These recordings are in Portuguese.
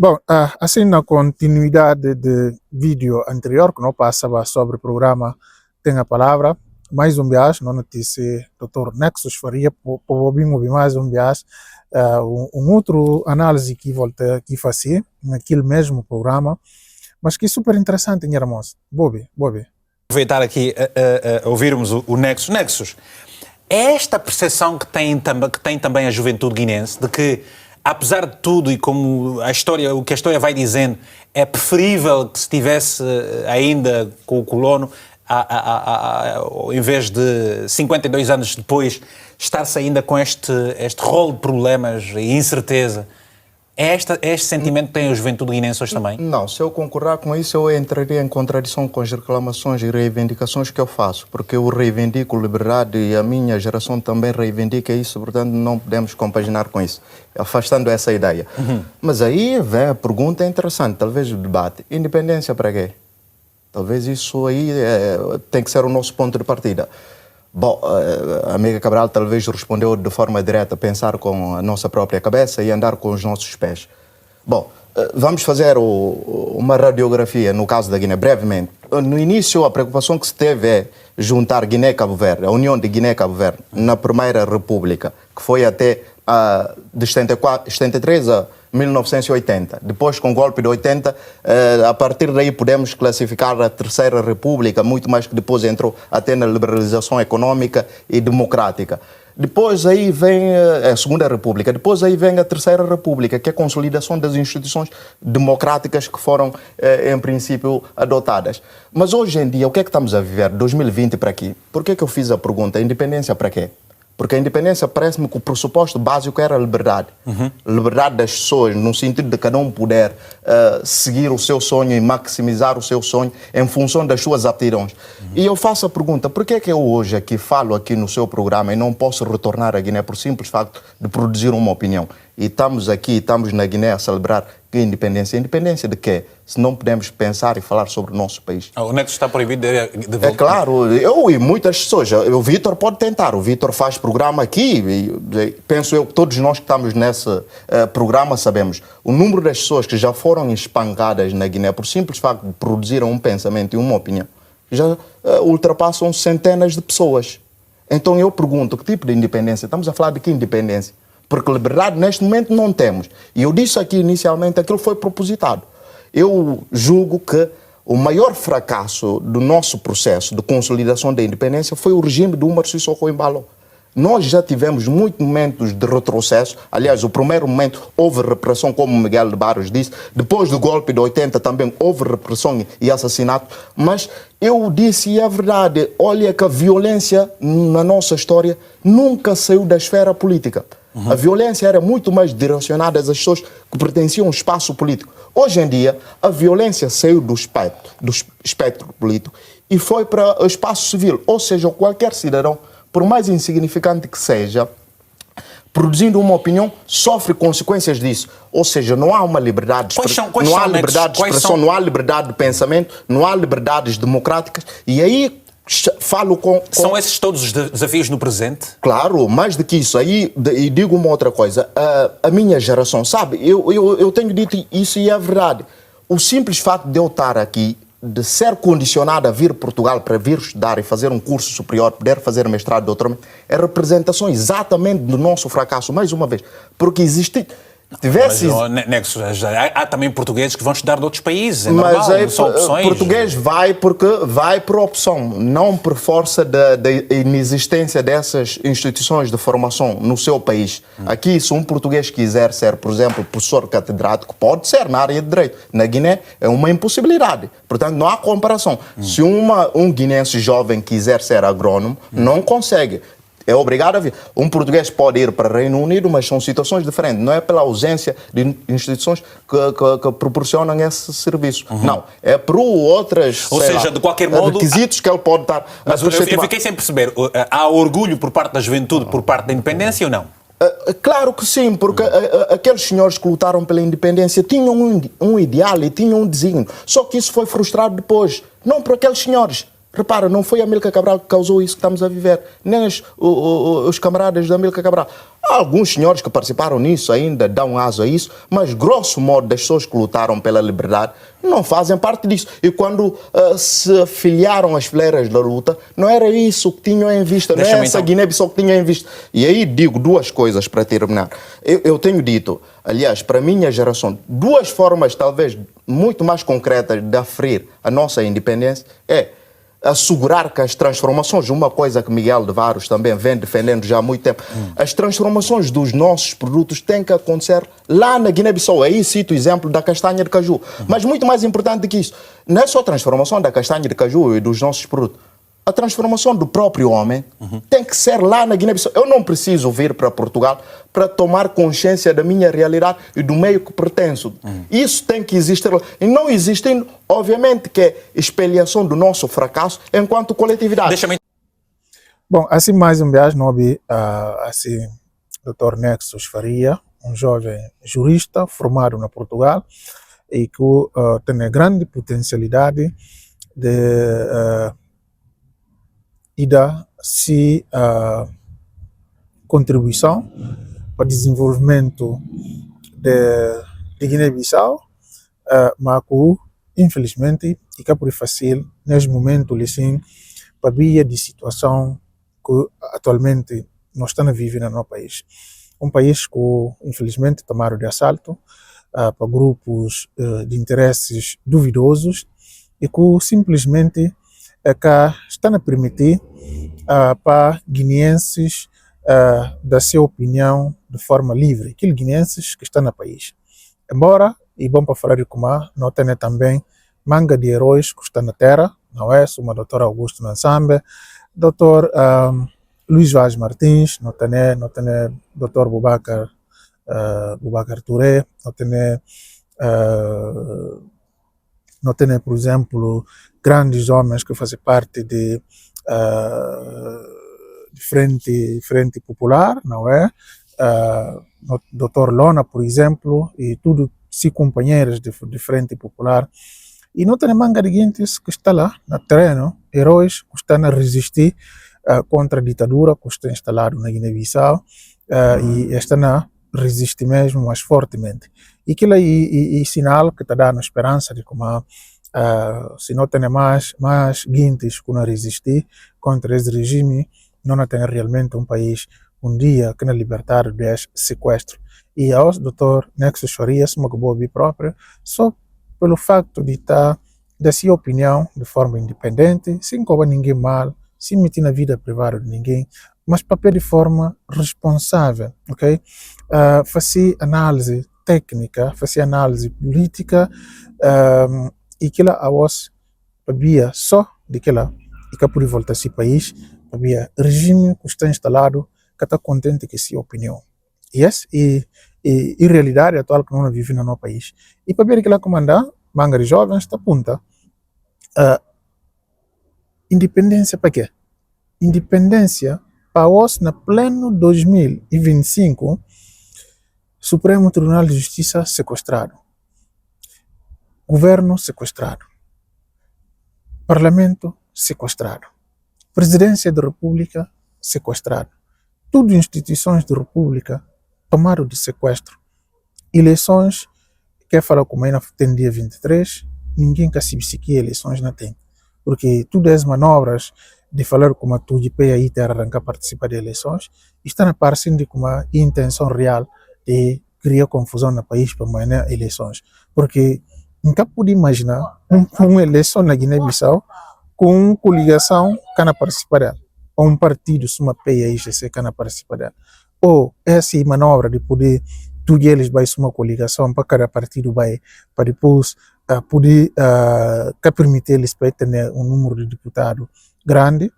Bom, assim na continuidade do vídeo anterior que não passava sobre o programa Tem a Palavra, mais um vez, não notícia Dr. Nexus Faria, por ouvir mais um vez, outro análise que volta aqui fazer, naquele mesmo programa, mas que é super interessante, minha irmã. Bobi. Aproveitar aqui a ouvirmos o Nexus. Nexus, é esta percepção que tem também a juventude guinense, de que, apesar de tudo e como o que a história vai dizendo, é preferível que se estivesse ainda com o colono, em vez de 52 anos depois, estar-se ainda com este rol de problemas e incerteza. É este sentimento que tem a juventude guinense hoje também? Não, se eu concordar com isso, eu entraria em contradição com as reclamações e reivindicações que eu faço, porque eu reivindico liberdade e a minha geração também reivindica isso, portanto não podemos compaginar com isso, afastando essa ideia. Mas aí vem a pergunta interessante, talvez o debate: independência para quê? Talvez isso aí tem que ser o nosso ponto de partida. Bom, a amiga Cabral talvez respondeu de forma direta, pensar com a nossa própria cabeça e andar com os nossos pés. Bom, vamos fazer uma radiografia no caso da Guiné, brevemente. No início, a preocupação que se teve é juntar Guiné e Cabo Verde, a união de Guiné e Cabo Verde, na Primeira República, que foi até de 73 a 1980. Depois, com o golpe de 80, a partir daí podemos classificar a Terceira República, muito mais que depois entrou até na liberalização econômica e democrática. Depois aí vem a Segunda República, depois aí vem a Terceira República, que é a consolidação das instituições democráticas que foram, em princípio, adotadas. Mas hoje em dia, o que é que estamos a viver? 2020 para aqui. Por que é que eu fiz a pergunta? Independência para quê? Porque a independência parece-me que o pressuposto básico era a liberdade. Liberdade das pessoas, no sentido de cada um poder seguir o seu sonho e maximizar o seu sonho em função das suas aptidões. E eu faço a pergunta: por que é que eu hoje aqui falo aqui no seu programa e não posso retornar à Guiné por simples facto de produzir uma opinião? E estamos aqui, estamos na Guiné a celebrar que independência. Independência de quê? Se não podemos pensar e falar sobre o nosso país. O Nexus está proibido de voltar? É claro, eu e muitas pessoas. O Vítor pode tentar. O Vítor faz programa aqui. E penso eu que todos nós que estamos nesse programa sabemos. O número das pessoas que já foram espancadas na Guiné por simples facto de produzir um pensamento e uma opinião já ultrapassam centenas de pessoas. Então eu pergunto: que tipo de independência? Estamos a falar de que independência? Porque liberdade neste momento não temos. E eu disse aqui inicialmente, aquilo foi propositado. Eu julgo que o maior fracasso do nosso processo de consolidação da independência foi o regime de Umar Sissoko Embalo. Nós já tivemos muitos momentos de retrocesso. Aliás, o primeiro momento houve repressão, como Miguel de Barros disse. Depois do golpe de 80 também houve repressão e assassinato. Mas eu disse, e é verdade, olha que a violência na nossa história nunca saiu da esfera política. A violência era muito mais direcionada às pessoas que pertenciam ao espaço político. Hoje em dia, a violência saiu do espectro político e foi para o espaço civil. Ou seja, qualquer cidadão, por mais insignificante que seja, produzindo uma opinião, sofre consequências disso. Ou seja, não há uma liberdade de expressão, não há liberdade de expressão, não há liberdade de pensamento, não há liberdades democráticas. E aí falo com... São esses todos os desafios no presente? Claro, mais do que isso. Aí e digo uma outra coisa. A minha geração, sabe, eu tenho dito isso e é verdade. O simples facto de eu estar aqui, de ser condicionado a vir a Portugal para vir estudar e fazer um curso superior, poder fazer mestrado, doutoramento, é representação exatamente do nosso fracasso, mais uma vez. Porque existe... Nexus, há também portugueses que vão estudar de outros países, é normal, não são opções. Português vai porque vai por opção, não por força da inexistência dessas instituições de formação no seu país. Aqui, se um português quiser ser, por exemplo, professor catedrático, pode ser na área de direito. Na Guiné é uma impossibilidade. Portanto, não há comparação. Se um guinense jovem quiser ser agrônomo, não consegue. É obrigado a vir. Um português pode ir para o Reino Unido, mas são situações diferentes. Não é pela ausência de instituições que proporcionam esse serviço. Não. É por outras, ou seja, de qualquer modo, requisitos que ele pode estar... Mas eu fiquei sem perceber. Há orgulho por parte da juventude, por parte da independência ou não? Claro que sim, porque aqueles senhores que lutaram pela independência tinham um ideal e tinham um desígnio. Só que isso foi frustrado depois. Não por aqueles senhores. Repara, não foi a Amílcar Cabral que causou isso que estamos a viver, nem os camaradas da Amílcar Cabral. Há alguns senhores que participaram nisso ainda, dão aso a isso, mas grosso modo das pessoas que lutaram pela liberdade não fazem parte disso. E quando se filiaram às fileiras da luta, não era isso que tinham em vista, não é essa Guiné-Bissau que tinham em vista. E aí digo duas coisas para terminar. Eu tenho dito, aliás, para a minha geração, duas formas talvez muito mais concretas de aferir a nossa independência é assegurar que as transformações, uma coisa que Miguel de Varos também vem defendendo já há muito tempo, as transformações dos nossos produtos têm que acontecer lá na Guiné-Bissau. Aí cito o exemplo da castanha de caju. Mas muito mais importante do que isso, não é só a transformação da castanha de caju e dos nossos produtos. A transformação do próprio homem tem que ser lá na Guiné-Bissau. Eu não preciso vir para Portugal para tomar consciência da minha realidade e do meio que pertenço. Isso tem que existir lá. E não existindo, obviamente, que é expiação do nosso fracasso enquanto coletividade. Bom, assim mais um vez, nós assim, Dr. Nexus Faria, um jovem jurista formado na Portugal e que tem grande potencialidade de e dar contribuição para o desenvolvimento de Guiné-Bissau, mas que, infelizmente, fica por fácil, neste momento, assim, para via de situação que atualmente nós estamos vivendo no nosso país. Um país que, infelizmente, tomaram de assalto para grupos de interesses duvidosos e que simplesmente está a permitir para guineenses dar sua opinião de forma livre, aqueles guineenses que estão no país. Embora, e bom para falar de como, não tem também manga de heróis que estão na terra, não é? Como o Dr. Augusto Nansambe, Dr. Luís Vaz Martins, não tem Dr. Boubacar Touré, não tem, por exemplo, grandes homens que fazem parte de frente popular, não é? Dr. Lona, por exemplo, e tudo se companheiros de frente popular. E não tem manga de gente que está lá no terreno, heróis que estão a resistir contra a ditadura que está instalada na Guiné-Bissau e estão a resistir mesmo mais fortemente. E aquilo é sinal que está dando esperança de como se não tem mais guintes que não resistir contra esse regime, não tem realmente um país um dia que não libertar desse sequestro. E aos Dr. Nexus Farias, uma boa própria, só pelo facto de estar da sua opinião de forma independente, sem cobrar ninguém mal, sem meter na vida privada de ninguém, mas papel de forma responsável, ok? Fazer análise técnica, fazer análise política, e que lá a voz havia só de que lá e que por voltar a esse país havia regime que está instalado que está contente com sua opinião. Yes? E realidade atual que nós vivemos no nosso país. E para ver que lá comandar, manga de jovens está aponta independência para quê? Independência para nós na pleno 2025, Supremo Tribunal de Justiça sequestrado. Governo sequestrado, Parlamento sequestrado, Presidência da República sequestrado, tudo instituições da República tomaram de sequestro. Eleições, quer falar como ainda tem dia 23, ninguém quer saber se que eleições não tem, porque todas as manobras de falar como a TUDP aí ter arrancar participar de eleições, estão aparecendo de como a intenção real de criar confusão no país para manhã eleições, porque nunca pude imaginar uma eleição na Guiné-Bissau com uma coligação que não participa dela, ou um partido, uma PAIGC que não participa dela, ou essa manobra de poder tudo eles vai ser uma coligação para cada partido vai para depois poder permitir eles para ter um número de deputados grande,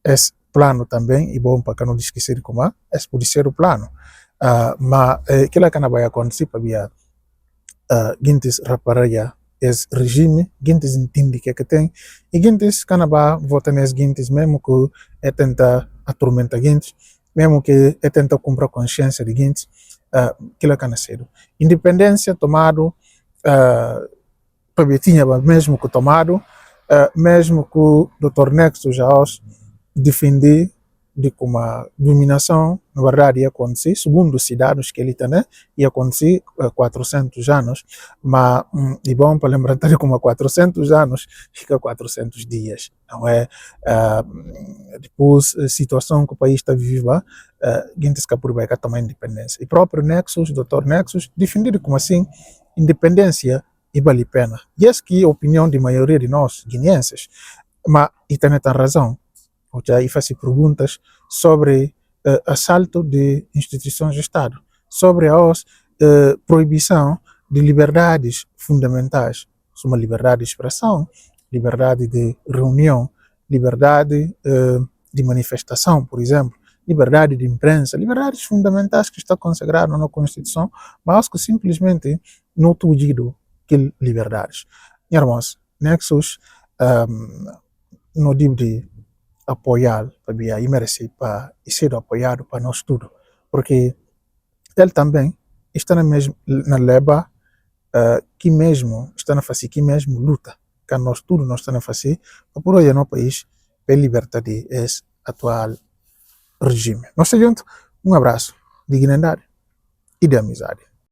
esse plano também, e bom para que não esquecer de como esse pode ser o plano, mas aquilo que não vai acontecer para via Gintes rapararia esse regime, Gintes entende que tem, e Gintes canaba vota nesse Gintes mesmo que é tentar atormentar Gintes, mesmo que é tentar comprar consciência de Gintes, aquilo que não cedo. Independência tomado, para tinha mesmo que tomado, mesmo que o Dr. Nexo já os defender de que uma dominação, na verdade, ia acontecer, segundo os cidadãos que ele tem, né? Ia acontecer 400 anos, mas, e bom, para lembrar de como 400 anos, fica 400 dias, não é? Depois, a situação que o país está vivendo, gente se por vai tomar independência. E próprio Nexus, Dr. Nexus, defender como assim, independência e vale a pena. E essa que é a opinião de maioria de nós, guineenses, mas e tem razão. Ou já faz perguntas sobre assalto de instituições de Estado, sobre a proibição de liberdades fundamentais, como a liberdade de expressão, liberdade de reunião, liberdade de manifestação, por exemplo, liberdade de imprensa, liberdades fundamentais que estão consagradas na Constituição, mas que simplesmente não tugido que liberdades. Irmãos, Nexus não deve apoiar para e merecer para ser apoiado para nós tudo, porque ele também está na leva que mesmo está na fazer que mesmo luta que nós tudo nós está na fazer para por hoje no país para libertar de esse atual regime. Nós juntos, um abraço de dignidade e de amizade.